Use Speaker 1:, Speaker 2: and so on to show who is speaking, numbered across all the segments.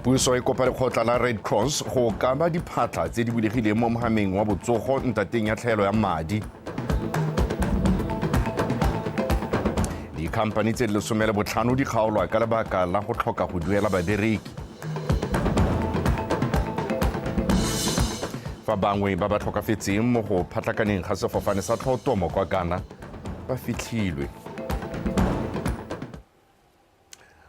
Speaker 1: Puso e kopa lekgotla la Red Cross go kaba diphatla tse di bulegileng mo mohameng wa botsogo ntateng ya tlhaelo ya madi. Dikhamphane tse di 15 di kgaolwa ka lebaka la go tlhoka go duela babereki. Fa bangwe ba ba tlhokafetseng mo go phatlakaneng ga sefofane sa tlhotomo kwa Ghana ba fitlhilwe.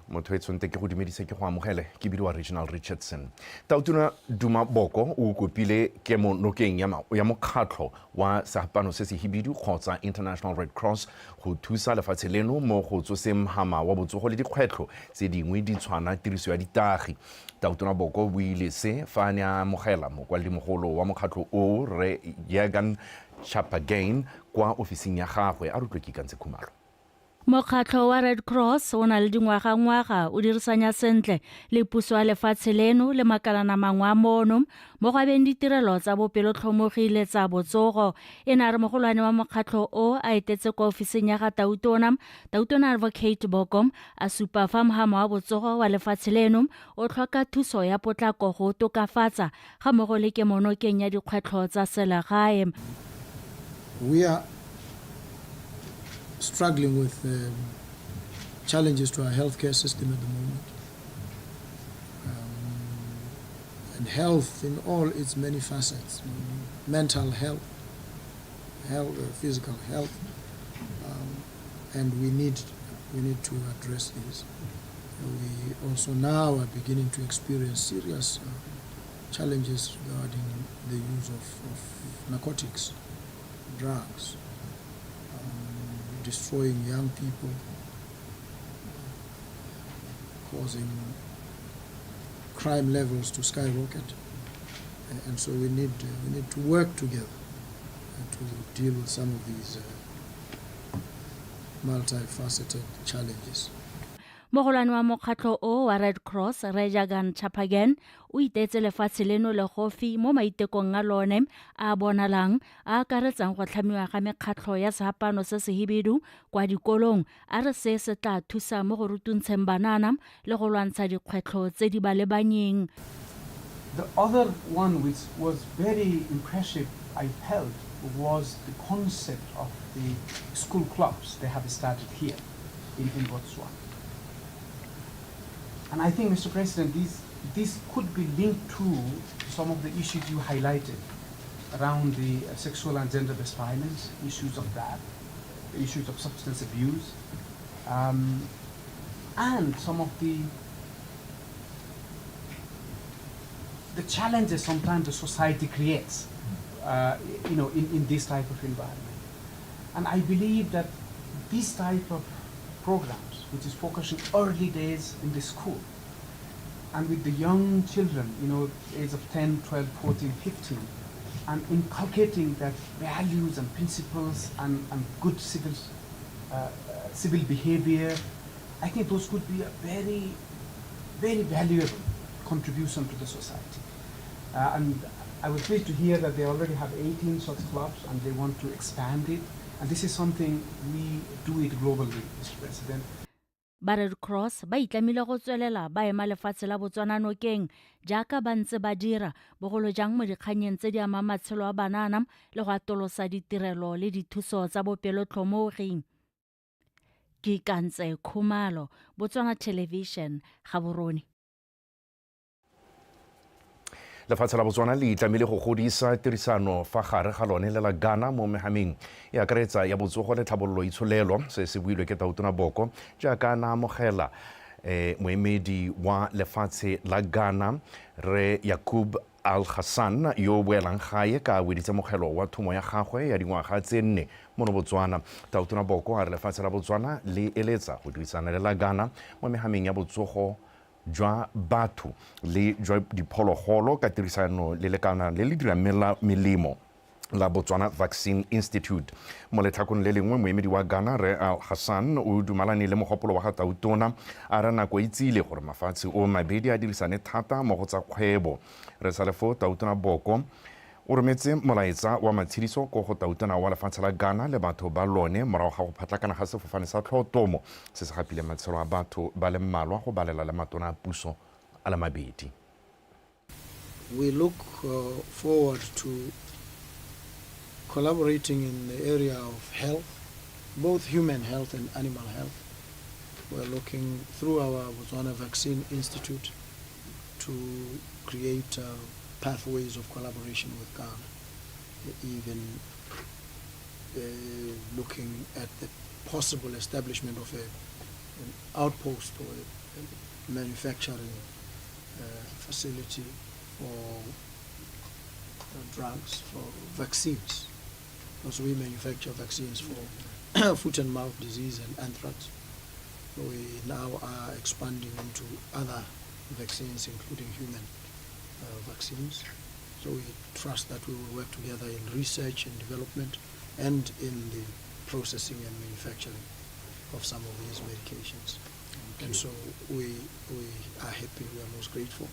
Speaker 1: Motho e tshwantse ke go dumedisa ke go amogele ke bidiwa Regional Richardson. Tautona Duma Boko o kopile ke mo nokeng ya mokgatlho wa sehapano se se hibidu kgotsa International Red Cross go thusa lefatshe leno mo go tsoseng mohama wa botsogo le dikgwetlho tse dingwe di tshwana tiriso ya ditagi. Tautona Boko o ile se fa a ne a amogela mokwaledi-mogolo wa mokgatlho o Re DIKGANG kwa ofising ya gagwe a rutlwe ke Kantse Khumalo.
Speaker 2: Mokgatlho wa Red Cross o na le dingwaga o dirisanya sentle le puso ya lefatshe leno le makalana mangwe a mono mo go abeng ditirelo tsa bopelotlhomogile tsa botsogo. E na re mogolwane wa mokgatlho o a etetse kwa ofising ya ga Tautona Advocate Bokom a supa fa mohama wa botsogo wa lefatshe leno o tlhoka thuso ya potlako go tokafatsa ga mmogo le kemonokeng ya dikgwetlho tsa selegae.
Speaker 3: We are struggling with challenges to our healthcare system at the moment. And health in all its many facets, mental health, physical health, and we need to address this. We also now are beginning to experience serious challenges regarding the use of narcotics, drugs, destroying young people, causing crime levels to skyrocket, and so we need to work together to deal with some of these multifaceted challenges.
Speaker 2: Mogolwane wa mokgatlho o wa Red Cross Re DIKGANG o itetse lefatshe leno le gofi mo maitekong a lone a bonalang a akaretsang go tlhamiwa ga mekgatlho ya sehapano se se hibidu kwa dikolong a re se tla thusa mo go rutuntsheng banana le go lwantsha dikgwetlho tse di ba lebanyeng.
Speaker 4: The other one which was very impressive, I felt, was the concept of the school clubs they have started here in Botswana. And I think, Mr. President, this could be linked to some of the issues you highlighted around the sexual and gender-based violence, issues of that, the issues of substance abuse, and some of the challenges sometimes the society creates, in this type of environment. And I believe that this type of programs, which is focusing early days in the school and with the young children, age of 10, 12, 14, 15, and inculcating that values and principles and good civil behavior, I think those could be a very, very valuable contribution to the society. And I was pleased to hear that they already have 18 such clubs and they want to expand it. And this is something we do it globally, Mr. President.
Speaker 2: Ba Red Cross ba itlamile go tswelela ba ema lefatshe la Botswana nokeng jaaka ba ntse ba dira bogolo jang mo dikganyeng tse di ama matshelo a banana le go atolosa ditirelo le dithuso tsa bopelotlhomogi. Ke Kantse Khumalo, Botswana Television, Gaborone.
Speaker 1: Lefatshe la Botswana le itlamile go godisa tirisano fa gare ga lone le la Ghana mo mehameng e akaretsa ya botsogo le tlhabololo itsholelo se se builwe ke Tautona Boko jaaka na amogela moemedi wa lefatshe la Ghana Re Yakub Al-Hassan yo boelang gae ka weditse mogelo wa thumo ya gagwe ya dingwaga tse 4 mo Botswana. Tautona Boko a re lefatshe la Botswana le eletsa go dirisana le la Ghana mo mehameng ya botsogo jwa batho le jwa diphologolo ka tirisano le lekana le le dirang melemo la Botswana Vaccine Institute. Mo letlhakong le lengwe moemedi wa Ghana Re Al-Hassan o dumalane le mogopolo wa ga Tautona a re nako itsile gore mafatshe o mabedi a dirisane thata mo go tsa kgwebo. Re sa lefo Tautona Boko o rometse molaetsa wa matshidiso go go Tautona wa lefatshe la Ghana le batho ba lone morago ga go phatlakana ga sefofane sa tlhotomo se se gapile matshelo a batho ba le mmalwa go balela le matona a puso a LABOBEDI.
Speaker 3: We look forward to collaborating in the area of health, both human health and animal health. We're looking through our Botswana Vaccine Institute to create pathways of collaboration with Ghana, even looking at the possible establishment of an outpost or a manufacturing facility for drugs, for vaccines, because we manufacture vaccines for foot and mouth disease and anthrax. We now are expanding into other vaccines, including human vaccines. So we trust that we will work together in research and development and in the processing and manufacturing of some of these medications. And so we are happy, we are most grateful.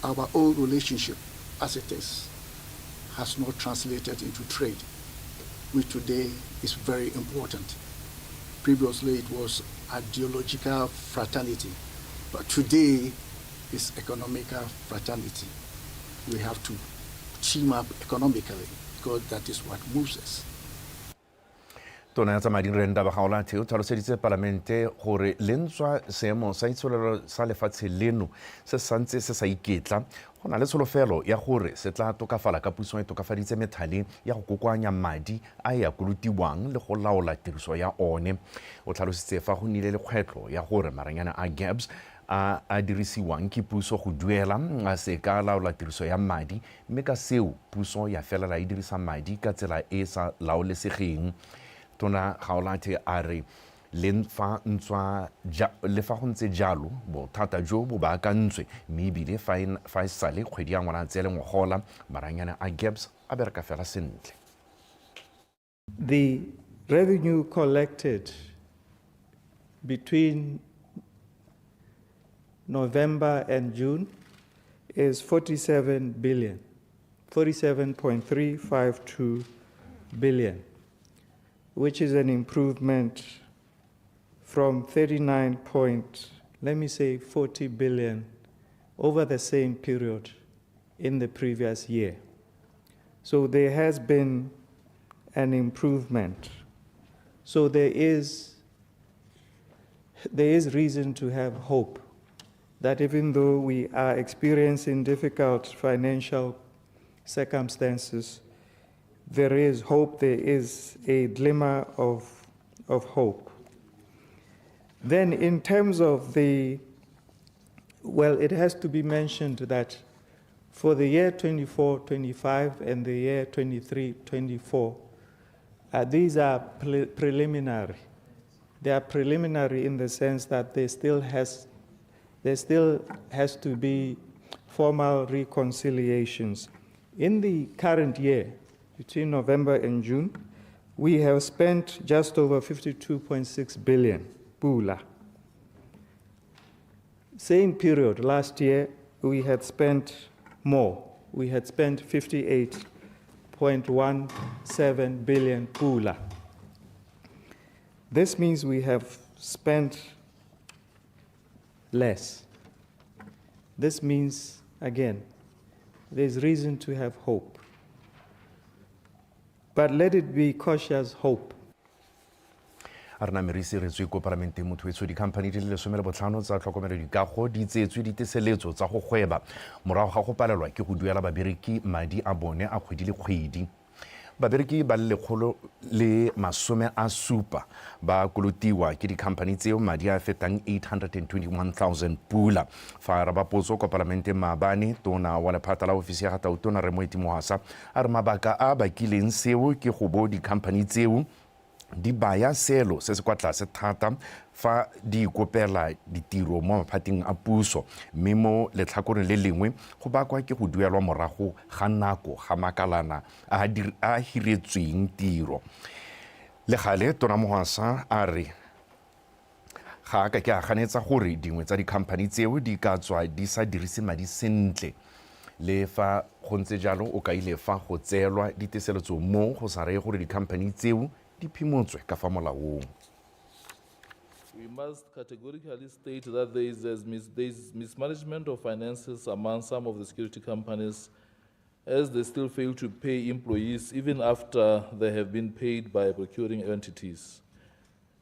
Speaker 5: Our old relationship, as it is, has not translated into trade, which today is very important. Previously, it was ideological fraternity, but today is economical fraternity. We have to team up economically because that is what moves us.
Speaker 1: Tona ya tsa madi Renda Bagaolathe o tlhaloseditse Palamente gore le ntswa seemo sa itsholelo sa lefatshe leno se santse se sa iketla go na le tsholofelo ya gore se tla tokafala ka puso e tokafaditse methale ya go kokoanya madi a ya kolotiwang le go laola tiriso ya one. O tlhalositse fa go nnile le kgwetlho ya gore maranyana a GABS a dirisiwang ke puso go duela a se ka laola tiriso ya madi, mme ka seo puso ya felela e dirisa madi ka tsela e sa laolesegeng. Tona Gaolathe a re le fa go ntse jalo bothata jo bo baakantswe mme ebile fa e sale kgwedi ya Ngwanatsele ngogola maranyana a GABS a bereka fela sentle.
Speaker 6: The revenue collected between November and June is 47 billion, 47.352 billion, which is an improvement from 40 billion over the same period in the previous year. So there has been an improvement. So there is reason to have hope that even though we are experiencing difficult financial circumstances, there is hope, there is a glimmer of hope. Then in terms of it has to be mentioned that for the year 24-25 and the year 23-24, these are preliminary. They are preliminary in the sense that there still has to be formal reconciliations. In the current year, between November and June, we have spent just over 52.6 billion pula. Same period last year, we had spent more. We had spent 58.17 billion pula. This means we have spent less. This means, again, there's reason to have hope. But let it be cautious hope.
Speaker 1: Arna Merisi re tswe ko Palamente motho dikhamphani di le 15 tsa tlhokomelo dikago di tsetswe diteseletso tsa go gweba morago ga go palelwa ke go duela babereki madi a bone a kgwedi le kgwedi. Babereki ba le 170 ba kolotiwa ke dikhamphani tseo madi a fetang 821,000 pula. Fa ra ba potso ko Palamente maabane tona wa lephata la ofisi ya ga Tona re Mohasa a re mabaka a bakileng seo ke go bo dikhamphani tseo di baya selo se se kwa tlase thata fa di ikopela ditiro mo maphateng a puso, mme mo letlhakoreng le lengwe go bakwa ke go duelwa morago ga nako ga makalana a hiretsweng tiro. Le gale Tona Mohasa a re ga ka ke a ganetsa gore dingwe tsa dikhamphani tseo di ka tswa di sa dirise madi sentle, le fa go ntse jalo o ka ile fa go tseelwa diteseletso mo go sa reye gore dikhamphani tseo di phimotswe ka fa molaong.
Speaker 7: We must categorically state that there is mismanagement of finances among some of the security companies, as they still fail to pay employees even after they have been paid by procuring entities.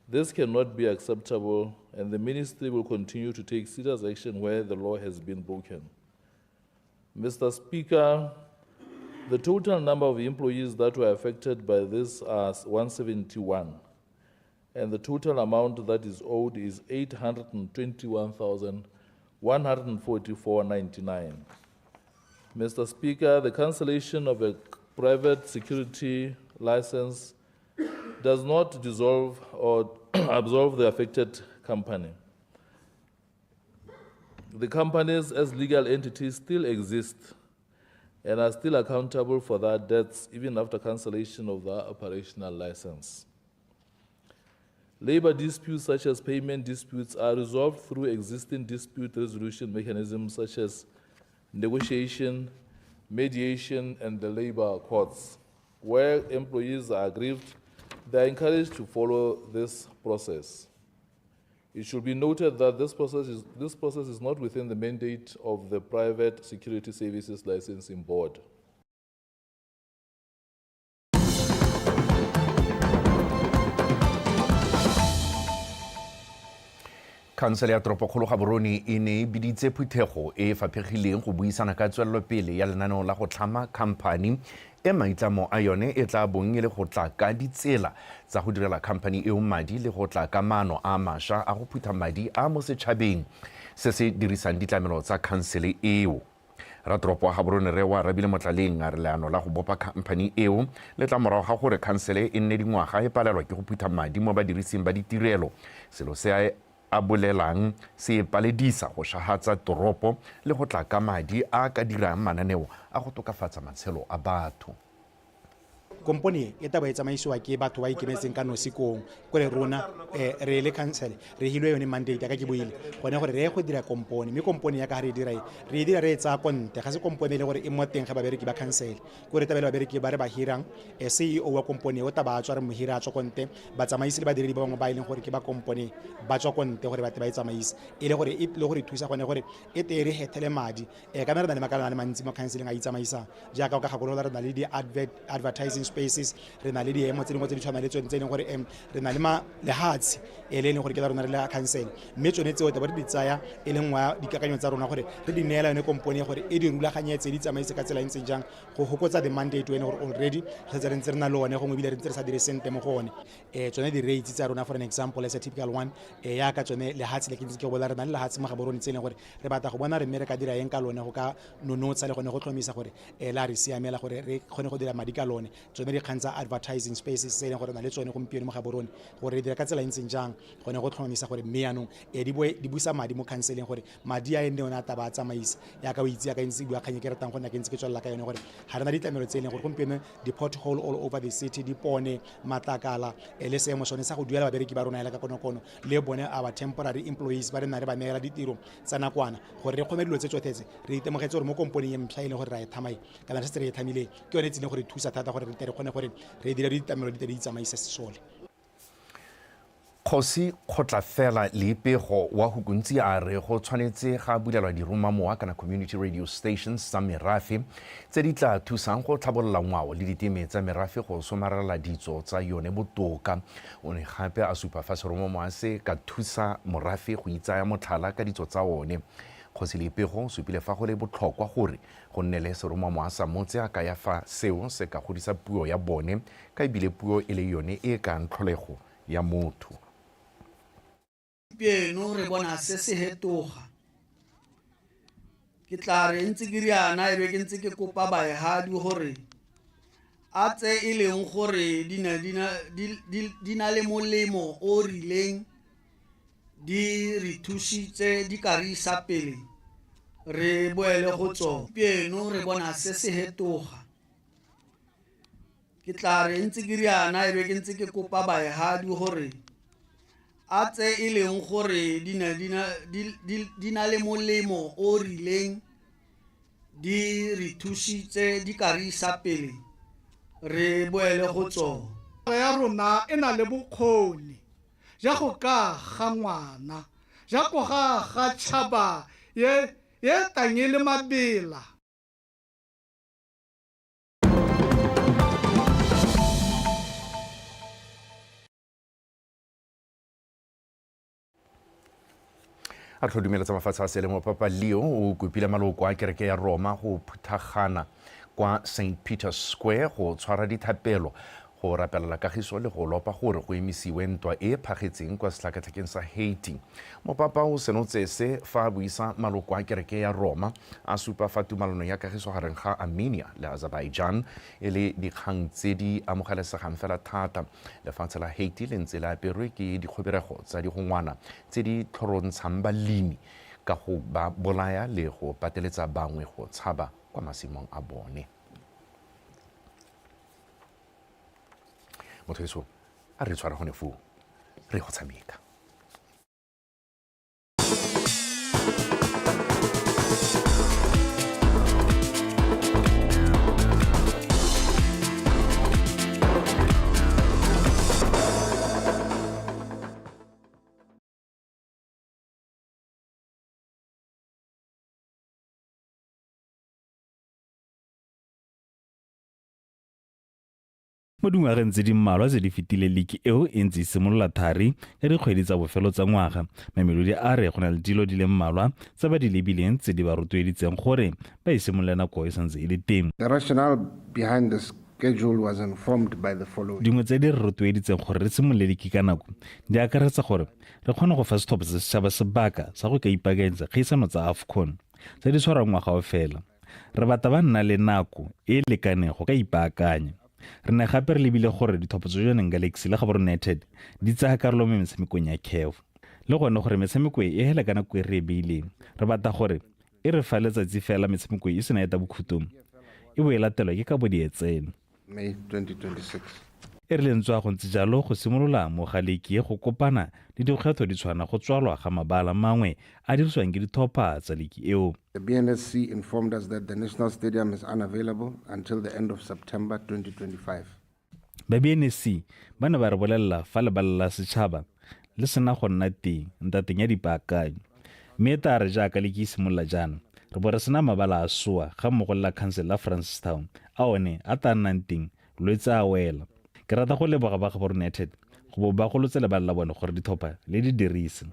Speaker 7: This cannot be acceptable, and the ministry will continue to take serious action where the law has been broken. Mr. Speaker, the total number of employees that were affected by this are 171, and the total amount that is owed is 821,144.99. Mr. Speaker, the cancellation of a private security license does not dissolve or absolve the affected company. The companies as legal entities still exist and are still accountable for their debts even after cancellation of their operational license. Labor disputes such as payment disputes are resolved through existing dispute resolution mechanisms such as negotiation, mediation, and the labor courts. Where employees are aggrieved, they are encouraged to follow this process. It should be noted that this process is not within the mandate of the Private Security Services Licensing Board.
Speaker 1: Khansele ya Toropokgolo Gaborone e ne e biditse phuthego e e faphegileng go buisana ka tswelelopele ya lenaneo la go tlhama khamphani e maitlamo a yone e tla bong e le go tla ka ditsela tsa go direla khamphani eo madi le go tla ka maano a mašwa a go phutha madi a mo setšhabeng se se dirisang ditlamelo tsa khansele eo. Ratoropo wa Gaborone re wa Rabile Motlaleng a re leano la go bopa khamphani eo le tla morago ga gore khansele e nne dingwaga e palelwa ke go phutha madi mo badirising ba ditirelo, selo se a bolelang se paledisa go shahatsa toropo le go tla ka madi a ka dirang mananeo a go tokafatsa matshelo a batho.
Speaker 8: Kompone e taba e tsamaisiwa ke batho ba ikemetseng ka nosikong kore rona re le council re hilwe yone mandate ka ke boile gone gore re go dira kompone mme kompone ya ka re dira re etsa konte ga se kompone le gore e mo teng ga ba bereki ba council kore tabela ba bereki ba re ba hirang CEO wa kompone o taba a tswa re mo hira tswa konte ba tsamaisi le ba diredi ba bangwe ba ileng gore ke ba kompone ba tswa konte gore ba te ba tsamaisi e le gore e le gore thusa gone gore e te re hetele madi ka re na le makala le mantsi mo councileng a itsamaisa jaaka ka gakolola re na le di advertising spaces re na le di emo tse dingwe tse di tshwana le tsone tse e leng gore re na le lehatsi e leng gore ke la rona re le council mme tsone tseo te ba di tsaya e leng wa dikakanyo tsa rona gore re di neela yone kompone gore e di rulaganyetse di tsamaise ka tsela e ntseng jang go hokotsa the mandate wena gore already re tse re na le one go mo bile re ntse re sa dire sente mo gone tsone di rates tsa rona for an example as a typical one ya ka tsone lehatsi le ke ntse ke bola re na le lehatsi mo Gaborone tse e leng gore re batla go bona re mme re ka dira eng ka lone go ka nonotsa le gone go tlhomisa gore la re siamela gore re gone go dira madi ka lone tsone di kgantsa advertising spaces se e leng gore na le tsone gompieno mo Gaborone gore re dira ka tsela e ntseng jang gone go tlhomisa gore mme yanong di busa madi mo counseling gore madi a ene ona taba a tsamaisa ya ka o itse ya ka ntse bua khanye ke ratang go nna ke ntse ke tswella ka yone gore ha rena ditlamelo tse e leng gore gompieno di pothole all over the city di pone matakala le seemo sone sa go duela babereki ba rona ya ka konokono le bone our temporary employees ba re na re ba neela ditiro tsa nakwana gore re kgome dilo tse tsotletse re itemogetse gore mo komponeng ya mtlha ile gore ra e thamai kana se re e thamile ke yone tsene gore thusa thata gore re tere kgone gore re dira ditlamelo di tere di tsamaisa sesole.
Speaker 1: Kgosi kgotla fela le pego wa hukuntsi a re go tshwanetse ga bulelwa diromamowa kana community radio stations tsa merafe tse di tla thusang go tlhabolola ngwao le diteme tsa merafe go somarela ditso tsa yone botoka. O ne gape a supa fa seromamowa se ka thusa morafe go itsaya motlhala ka ditso tsa one. Kgosi le pego supile fa go le botlhokwa gore go nne le seromamowa sa motse a ka ya fa seo se ka godisa puo ya bone ka ebile puo e le yone e ka ntlholego ya motho.
Speaker 9: Pieno re bona se se hetoga ke tla re ntse ke riana e be ke ntse ke kopa baehadi gore a tse e leng gore di na le molemo o rileng di re thusitse di ka re isa pele re boele go tsona. Pieno re bona se se hetoga ke tla re ntse ke riana e be ke ntse ke kopa baehadi gore a tse e leng gore di na le molemo o rileng di re thusitse di ka re isa pele re boele go tsona.
Speaker 10: Ya rona e na le bokgoni
Speaker 9: ja go ka ga ngwana ja go ga tšhaba ye tang e le mabela.
Speaker 1: a tlhodumela tsa mafatshe a selemo Papa Leo o kopile maloko a kereke ya Roma go phuthagana kwa St. Peter's Square go tshwara dithapelo go rapelela kagiso le go lopa gore go emisiwe ntwa e phagetseng kwa setlhakatlhakeng sa Haiti. Mopapa o senotse se fa buisa maloko a kereke ya Roma a supa fa tumalano ya kagiso gareng ga Armenia le Azerbaijan e le dikgang tse di amogelesegang fela thata. Lefatshe la Haiti le ntse le aperwe ke dikgobirego tsa digongwana tse di tlhorontshang balemi ka go ba bolaya le go pateletsa bangwe go tshaba kwa masimong a bone. Motho yeso a re tshwara gone fu re go tshameka.
Speaker 10: Mo dingwageng tse di mmalwa tse di fetile liki eo e ntse e simolola thari ya dikgwedi tsa bofelo tsa ngwaga. Mamelodi a re go na le dilo di le mmalwa tse ba di lebileng tse di ba rotloeditseng gore ba e simolole nako e santse e le teng.
Speaker 11: The rationale behind the schedule was informed by the following.
Speaker 10: Dingwe tse di re rotloeditseng gore re simolole liki ka nako di akaretsa gore re kgone go fa setlhopha se setšhaba sebaka sa go ka ipaakanyetsa kgaisano tsa AFCON tse di tshwarang ngwaga o fela. Re batla ba nna le nako e e lekaneng go ka ipaakanya. Re ne gape re lebile gore ditlhopho tsa Johaneng Galaxy le Gaborone United di tsaya karolo mo metshamekong ya CAF. Le gone gore metshameko e hela ka nako e re beileng. Re batla gore e re fa letsatsi fela metshameko e sena eta bokhutong e bo e latelwa ke ka bodietsene.
Speaker 11: May 2026.
Speaker 10: E re lentswa go ntse jalo go simolola mo galeki go kopana le dikgetho di tshwana go tswalwa ga mabala mangwe a dirisiwang ke ditlhopha tsa leki eo.
Speaker 11: The BNSC informed us that the National Stadium is unavailable until the end of September 2025.
Speaker 10: Ba BNSC ba ne ba re bolelela fa lebala la setšhaba le sena go nna teng ntateng ya dipaakanyo. Mme ta re jaaka le ke simolola jaana re bo re sena mabala a soa ga mmogo la council la Francistown a one a ta nnang teng lwetse a wela. Ke rata go leboga ba Gaborone United go bo ba go lotse lebala la bone gore ditlhopha le di dirise.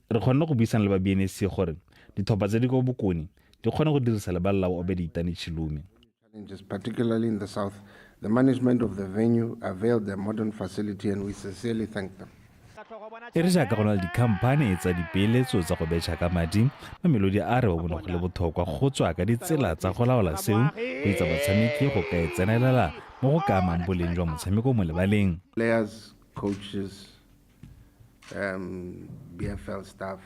Speaker 10: Re kgonne go buisana le ba BNSC gore ditlhopha tse di go bokoni di kgone go dirisa lebala la LABOBEDI Chilume.
Speaker 11: Challenges, particularly in the south, the management of the venue availed the modern facility and we sincerely thank them.
Speaker 10: E re jaaka go na le dikhamphane tsa dipeeletso tsa go betšha ka madi, Mamelodi a re ba bone go le botlhokwa go tswa ka ditsela tsa go laola seo go itsa batshameki go ka e tsenelela mo go ka amang boleng jwa motshameko mo lebaleng.
Speaker 11: Players, coaches, BFL staff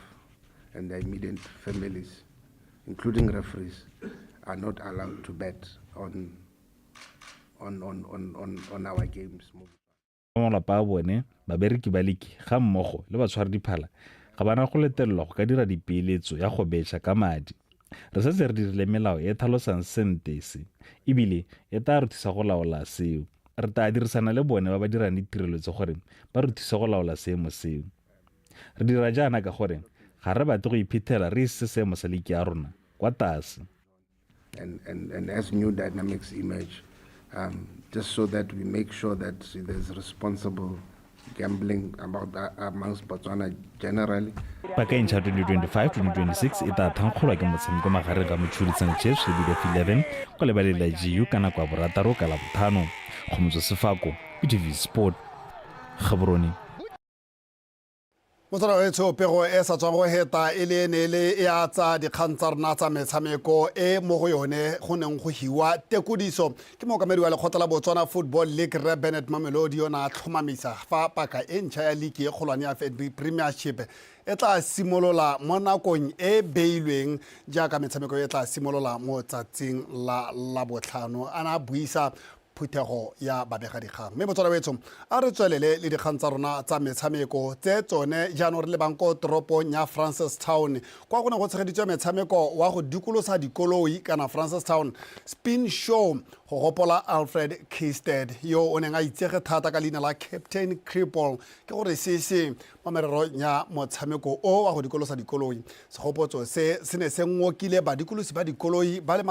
Speaker 11: and their immediate families, including referees, are not allowed to bet on our games.
Speaker 10: Malapa a bone babereki ba leki ga mmogo le batshwara diphala ga bana go letelelwa go ka dira dipeeletso ya go betšha ka madi. Re setse re dirile melao e tlhalosang sente se ebile e tla re thusa go laola seo. Re tla dirisana le bone ba ba dirang ditirelo tse gore ba re thusa go laola seemo seo. Re dira jaana ka gore ga re batle go iphethela re ise seemo sa leki ya rona kwa tlase.
Speaker 11: And as new dynamics emerge, just so that we make sure that there's responsible gambling amongst Botswana generally.
Speaker 10: Pakeng 2025-2026 e tla thankgolwa ke motshameko magareng ga Mochuditseng Chiefs le BDF11 kwa lebaleng la GU ka nako ya borataro ka Labotlhano. Go motswa Sefako, BTV Sport, Gaborone.
Speaker 12: Motsana o etso pego e sa tswa go heta ile ne le ya tsa dikgang tsa rona tsa metshameko e mo go yone go neng go hiwa tekodiso ke mookamedi wa lekgotla la Botswana Football League Re Bennett Mamelodi yona tlhomamisa fa paka e ntšha ya league e kgolwane ya FNB Premiership e tla simolola mo nakong e beilweng jaaka metshameko e tla simolola mo tsatsing la Labotlhano. Ana buisa phuthego ya babegadikgang. Mme motswala wetso a re tswelele le dikgang tsa rona tsa metshameko tse tsone jaanong re le banko toropong ya Francistown kwa go ne go tshegeditswe metshameko wa go dikolosa dikoloi kana Francistown spin show go gopola Alfred Keisted yo o neng a itsege thata ka leina la Captain Cripple ke gore se mo merero ya motshameko o wa go dikolosa dikoloi. Segopotso se ne se ngokile badikolosi ba dikoloi ba le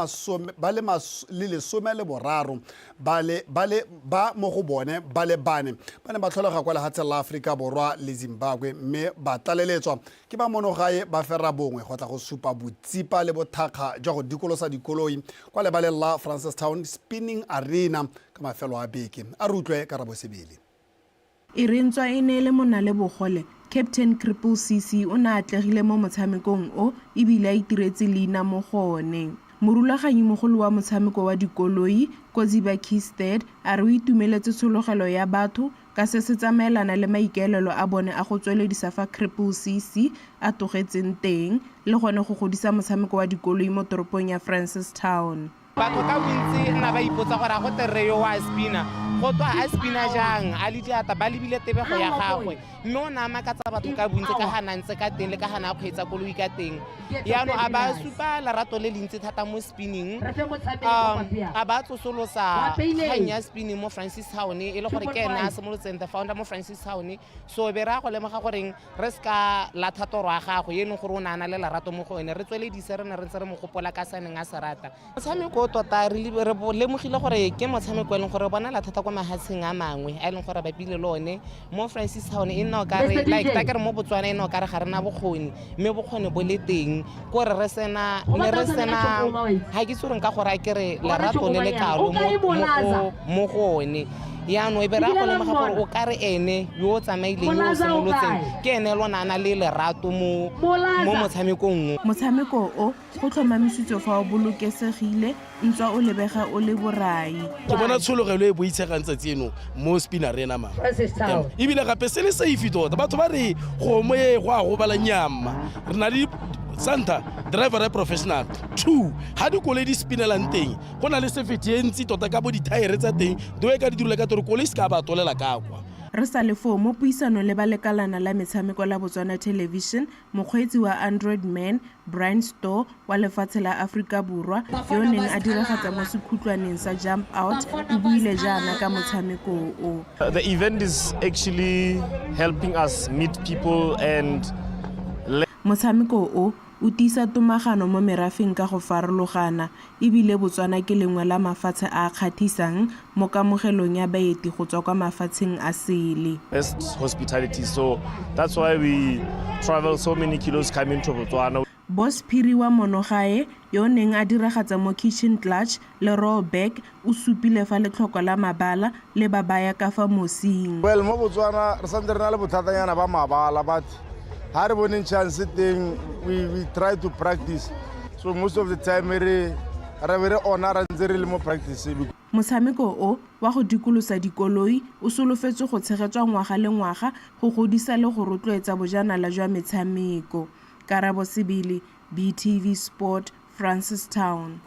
Speaker 12: 13 ba mo go bone ba le bane ba ne ba tlholega kwa lehatseng la Afrika Borwa le Zimbabwe mme ba tlaleletswa ke ba monogae ba fera bongwe go tla go supa botsipa le bothakga jwa go dikolosa dikoloi kwa lebaleng la Francistown Spinning Arena ka mafelo a beke. A rutlwe Karabo Sebele.
Speaker 13: E rentswa e ne le mona le bogole Captain Cripple CC o na atlegile mo motshamekong o ebile a itiretse leina mo gone. Morulaganyi mogolo wa motshameko wa dikoloi Koziba Keisted a re o itumeletse tshologelo ya batho ka se se tsamaelana le maikaelelo a bone a go tsweledisa fa Cripple CC a togetseng teng le gone go godisa motshameko wa dikoloi mo toropong ya Francistown.
Speaker 14: Batho ka bontsi nna ba ipotsa gore a go tere yo wa spina go twa a spina jang a le diata ba lebile tebego ya gagwe mme o nama ka tsa batho ka bontsi ka gana ntse ka teng le ka gana kgweetsa koloi ka teng yaano a ba supa lerato le le ntsi thata mo spinning a ba tsosolosa kgang ya spinning mo Francistown e le gore ke ena a simolotseng the founder mo Francistown so be ra go lemoga goreng re ska la thatoro a gago ye neng gore o nana le lerato mo go ene re tsweledise re ne re ntse re mo gopola ka saneng a se rata motshameko tota re lemogile gore ke motshameko e leng gore bona la thata kwa mahatsheng a mangwe a leng gore ba pile le one mo Francistown e nna o ka re like ta ke re mo Botswana e nna o ka re ga rena bokgoni mme bokgoni bo le teng ko re re sena ha ke tsore nka gore a ke re lerato le le kalo mo go one yaano e be ra go lemoga gore o ka re ene yo o tsamaileng yo o simolotseng ke ene lo nana le lerato mo motshamekong.
Speaker 13: Motshameko o go tlhomamisitswe fa o bolokesegile ntswa o lebega o le borai.
Speaker 15: Ke bona tshologelo e boitshegang tsatsi eno mo Spin Arena ma ebile gape se le safe tota batho ba re go mo e go a go bala nyama re na le Santa driver a professional 2 ha di koledi spinelang teng go na le safety e ntsi tota ka bo di tire tsa teng do e ka di dirula ka tore koledi ska ba tolela ka kwa.
Speaker 13: Re sa le fo mo puisano le balekalana la metshameko la Botswana Television mokgweetsi wa Android Man Brian Store wa lefatshe la Afrika Borwa yo neng a diragatsa mo sekhutlwaneng sa Jump Out o buile jaana ka motshameko o.
Speaker 16: The event is actually helping us meet people and
Speaker 13: motshameko o o tisa tomagano mo merafeng ka go farologana ebile Botswana ke lengwe la mafatshe a kgathisang mo kamogelong ya baeti go tswa kwa mafatsheng a sele.
Speaker 16: Best hospitality, so that's why we travel so many kilos coming to Botswana.
Speaker 13: Boss Phiri wa Monogae yo neng a diragatsa mo Kitchen Clutch le Rollback o supile fa letlhoko la mabala le babaya ka fa mosing.
Speaker 17: Well mo Botswana re santse re na le bothatanyana ba mabala but ha re bone chance thing we try to practice so most of the time re ona ra ntse re le mo practice.
Speaker 13: Motshameko o wa go dikolosa dikoloi o solofetse go tshegetswa ngwaga le ngwaga go godisa le go rotloetsa bojanala jwa metshameko. Karabo Sebele, BTV Sport, Francistown.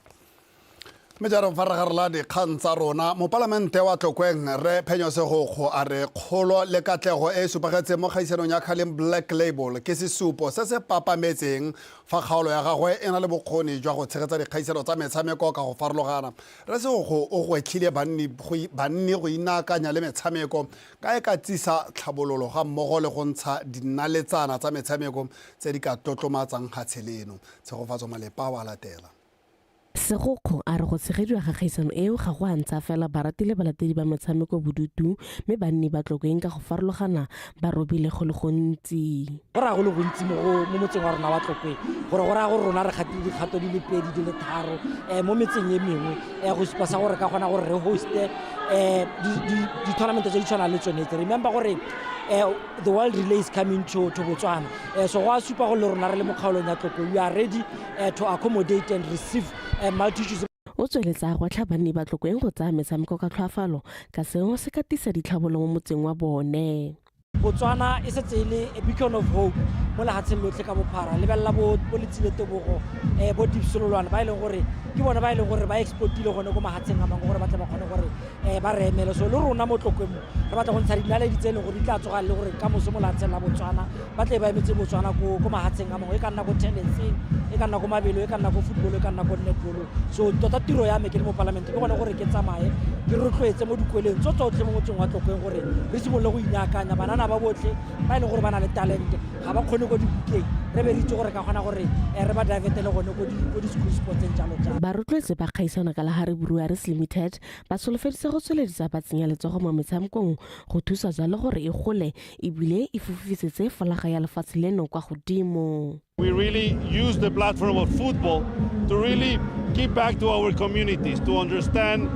Speaker 12: Mejaro faragara di kgang tsa rona mo palamente wa Tlokweng re phenyo segokgo a re kgolo le katlego e supagetse mo kgaisanong ya Khalem Black Label ke sesupo se se papametseng fa kgaolo ya gagwe e na le bokgoni jwa go tshegetsa dikgaisano tsa metshameko ka go farologana re segokgo o go etlhile banni go inakanya le metshameko ka e ka tsisa tlhabololo ga mmogo le go ntsha dinaletsana tsa metshameko tse di ka tlotlomatsang kgatsheleno tshegofatso malepa wa latela.
Speaker 18: Segokgo a re go tshegediwa ga kgaisano eo ga go a ntsha fela barati le balatedi ba motshameko bodutu mme banni ba Tlokweng ka go farologana ba robile go le gontsi.
Speaker 19: Go ra go le gontsi mo motseng wa rona wa Tlokweng gore go ra go rona re gatile dikgato di le pedi di le tharo mo metseng e mengwe go supa sa gore ka gona gore re hoste di tournament tse di tshwana le tsone. Remember gore the world relay is coming to Botswana so go a supa go le rona re le mo kgaolong ya Tlokweng we are ready to accommodate and receive multitudes.
Speaker 18: O tsweletsa go tlhabanni ba Tlokweng go tsaya metshameko ka tlhoafalo ka seo se katisa ditlhabolo mo motseng wa bone.
Speaker 19: Botswana is a beacon of hope mo lehatsheng lotlhe ka bophara lebelela bo Letsile Tebogo bo Dipsololwana ba ile gore ke bona ba ile gore ba exportile gone go mahatsheng a mangwe gore ba tle ba kgone gore ba re emele so le rona mo Tlokweng re batla go ntsha dinaledi tse leng gore di tla tsoga le gore ka moso mo lehatsheng la Botswana ba tle ba emetse Botswana go mahatsheng a mangwe e ka nna go tennis e ka nna go mabelo e ka nna go football e ka nna go netball so tota tiro ya me ke le mo parliament ke gone gore ke tsamaye ke rotloetse mo dikweleng tsotlhe mo motseng wa Tlokweng gore re simolole go inaakanya banana ba botlhe ba ile gore ba na le talent ga ba kgone go dibukeng re be re itse gore ka gona gore re ba divertele gone go di-school sports jalo jalo
Speaker 18: ba rotloetse ba kgaisano ka Lahari Breweries Limited ba solofeditse go tsweledisa ba tsenya letsogo mo metshamekong go thusa jalo gore e gole ebile e fufisetse folaga ya lefatshe leno kwa godimo.
Speaker 20: We really use the platform of football to really give back to our communities, to understand,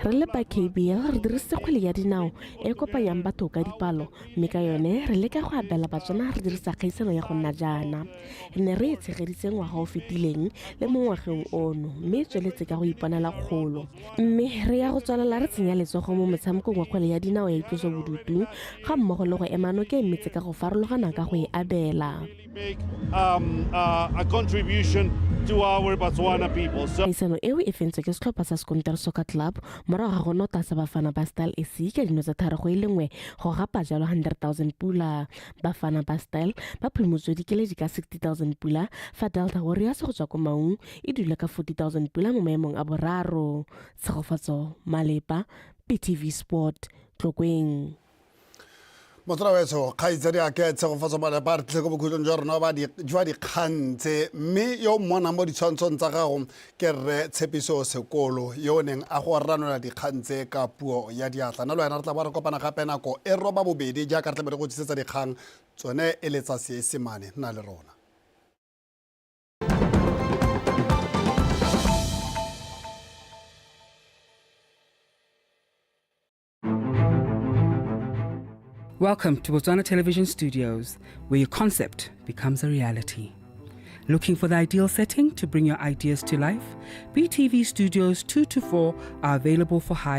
Speaker 18: re le ba KBL re dirisitse kgwele ya dinao e kopanyang batho ka dipalo mme ka yone re leka go abela Batswana re dirisa kgaisano ya go nna jaana re ne re tshegeditse ngwaga o fetileng le mo ngwageng ono mme tsweletse ka go iponela kgolo mme re ya go tswalela re tsenya letsogo mo motshamekong wa kgwele ya dinao ya itlosobodutu ga mmogo le go emano ke emetse ka go farologana ka go e abela
Speaker 20: a contribution to our Botswana people.
Speaker 18: Kgaisano eo e fentswe ke setlhopha sa Skonter Soccer Club morago ga go nota sa Bafana ba Style SC ka dino tsa tharo go ilengwe go gapa jalo 100,000 pula. Bafana ba Style ba phimotswe dikeledi ka 60,000 pula fa Delta Warriors go tswa ko Maung e dule ka 40,000 pula mo maemong a boraro. Tshegofatso Malepa, Btv Sport, Tlokweng.
Speaker 12: motsora wetso kgaitsedi a ke tshegofatso Malepa re tle go bokhutlong jwa rona jwa dikgang tse mme yo mmona mo ditshwantshong tsa gago ke Rre Tshepiso Sekolo yo neng a go ranola dikgang tse ka puo ya diatla nna le wena re tla ba re kopana gape nako e roba bobedi jaaka re tlamele go tlisetsa dikgang tsone e le tsa Seesemane nna le rona.
Speaker 21: Welcome to Botswana Television Studios, where your concept becomes a reality. Looking for the ideal setting to bring your ideas to life? BTV Studios 2 to 4 are available for hire.